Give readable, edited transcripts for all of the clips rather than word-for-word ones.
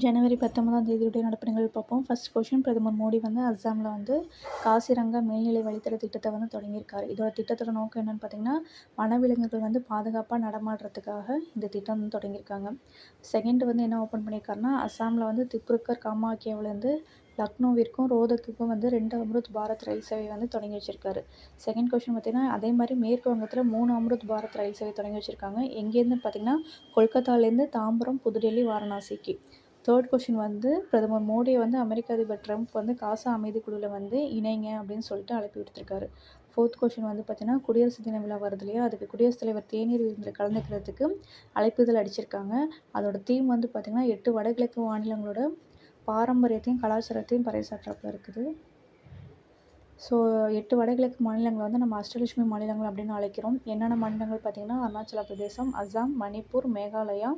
ஜனவரி 19ஆம் தேதியுடைய நடப்பு பார்ப்போம். First question பிரதமர் மோடி வந்து அஸ்ஸாமில் வந்து காசிரங்கா மேல்நிலை வழித்தட திட்டத்தை வந்து தொடங்கியிருக்காரு. இதோட திட்டத்தோட நோக்கம் என்னென்னு பார்த்தீங்கன்னா, வனவிலங்குகள் வந்து பாதுகாப்பாக நடமாடுறதுக்காக இந்த திட்டம் வந்து தொடங்கியிருக்காங்க. செகண்ட் வந்து என்ன ஓப்பன் பண்ணியிருக்காருன்னா, அஸ்ஸாமில் வந்து திப்ருக்கர் காமாக்கியாவிலேருந்து லக்னோவிற்கும் ரோதக்குக்கும் வந்து 2 அம்ருத் பாரத் ரயில் சேவை வந்து தொடங்கி வச்சிருக்காரு. செகண்ட் கொஸ்டின் பார்த்தீங்கன்னா, அதே மாதிரி மேற்கு வங்கத்தில் 3 அம்ருத் பாரத் ரயில் சேவை தொடங்கி வச்சிருக்காங்க. எங்கேருந்து பார்த்தீங்கன்னா, கொல்கத்தாலேருந்து தாம்பரம், புதுடெல்லி, வாரணாசிக்கு. தேர்ட் கொஸ்டின் வந்து பிரதமர் மோடியை வந்து அமெரிக்க அதிபர் ட்ரம்ப் வந்து காசா அமைதி குழுவில் வந்து இணைங்க அப்படின்னு சொல்லிட்டு அழைப்பு விடுத்திருக்காரு. ஃபோர்த் கொஸ்டின் வந்து பார்த்தீங்கன்னா, குடியரசு தின விழா வருது இல்லையா, அதுக்கு குடியரசுத் தலைவர் தேநீர் விருந்தில் கலந்துக்கிறதுக்கு அழைப்புதல் அடிச்சிருக்காங்க. அதோட தீம் வந்து பார்த்தீங்கன்னா, 8 வடகிழக்கு மாநிலங்களோட பாரம்பரியத்தையும் கலாச்சாரத்தையும் பறைசாற்றாப்புல இருக்குது. ஸோ 8 வடகிழக்கு மாநிலங்களை வந்து நம்ம அஷ்டலட்சுமி மாநிலங்கள் அப்படின்னு அழைக்கிறோம். என்னென்ன மாநிலங்கள் பார்த்தீங்கன்னா, அருணாச்சல பிரதேசம், அஸ்ஸாம், மணிப்பூர், மேகாலயா,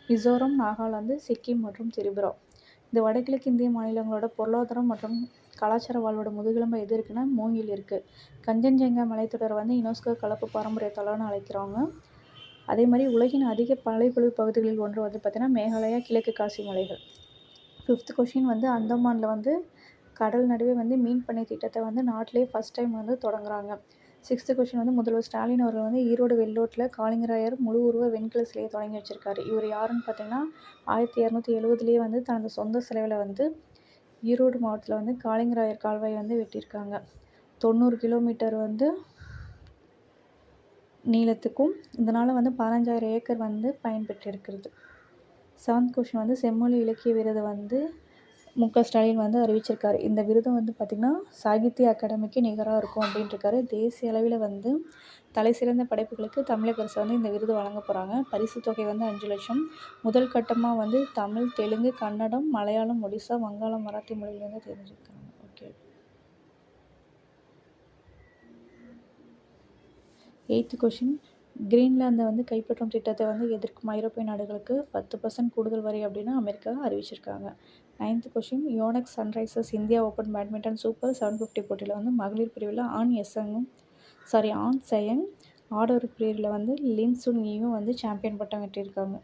மிசோரம், நாகாலாந்து, சிக்கிம் மற்றும் திரிபுரா. இந்த வடகிழக்கு இந்திய மாநிலங்களோட பொருளாதாரம் மற்றும் கலாச்சார வாழ்வோட முதுகெலும்பு எது இருக்குன்னா, மூங்கில் இருக்குது. கஞ்சன்ஜங்கா மலைத்தொடரை வந்து யுனெஸ்கோ கலப்பு பாரம்பரிய தலம்னு அழைக்கிறாங்க. அதே மாதிரி உலகின் அதிக மழைப்பொழிவு பகுதிகளில் ஒன்று வந்து பார்த்தீங்கன்னா, மேகாலயா கிழக்கு காசி மலைகள். ஃபிஃப்த் கொஷின் வந்து அந்தமானில் வந்து கடல் நடுவே வந்து மீன் பண்ணை திட்டத்தை வந்து நாட்டிலே ஃபஸ்ட் டைம் வந்து தொடங்குறாங்க. சிக்ஸ்த்து கொஸ்டின் வந்து முதல்வர் ஸ்டாலின் அவர்கள் வந்து ஈரோடு வெள்ளோட்டில் காளிங்கராயர் முழு உருவ வெண்கல சிலையை தொடங்கி வச்சிருக்காரு. இவர் யாருன்னு பார்த்தீங்கன்னா, 1270 வந்து தனது சொந்த செலவில் வந்து ஈரோடு மாவட்டத்தில் வந்து காளிங்கராயர் கால்வாயை வந்து வெட்டியிருக்காங்க. 90 கிலோமீட்டர் வந்து நீளத்துக்கும் இதனால் வந்து 15,000 ஏக்கர் வந்து பயன்பெற்றிருக்கிறது. செவன்த் கொஸ்டின் வந்து செம்மொழி இலக்கிய விருது வந்து மு.க. ஸ்டாலின் வந்து அறிவிச்சிருக்காரு. இந்த விருது வந்து பார்த்திங்கன்னா, சாகித்ய அகாடமிக்கு நிகராக இருக்கும் அப்படின்ட்டுருக்காரு. தேசிய அளவில் வந்து தலை சிறந்த படைப்புகளுக்கு தமிழக அரசு வந்து இந்த விருது வழங்க போகிறாங்க. பரிசு தொகை வந்து 5 லட்சம். முதல் கட்டமாக வந்து தமிழ், தெலுங்கு, கன்னடம், மலையாளம், ஒடிசா, வங்காளம், மராத்தி மொழியிலேருந்து தெரிஞ்சுருக்காங்க. ஓகே. 8th கொஷின் கிரீன்லாந்தை வந்து கைப்பற்றும் திட்டத்தை வந்து எதிர்க்கும் ஐரோப்பிய நாடுகளுக்கு 10% கூடுதல் வரி அப்படின்னு அமெரிக்கா அறிவிச்சிருக்காங்க. 9th question Yonex Sunrisers India open badminton super 750 போட்டியில் வந்து மகளிர் பிரிவில் ஆண் சயங், ஆடவர் பிரிவில் வந்து லின் சுன் ஈயும் வந்து சாம்பியன் பட்டம் வெட்டியிருக்காங்க.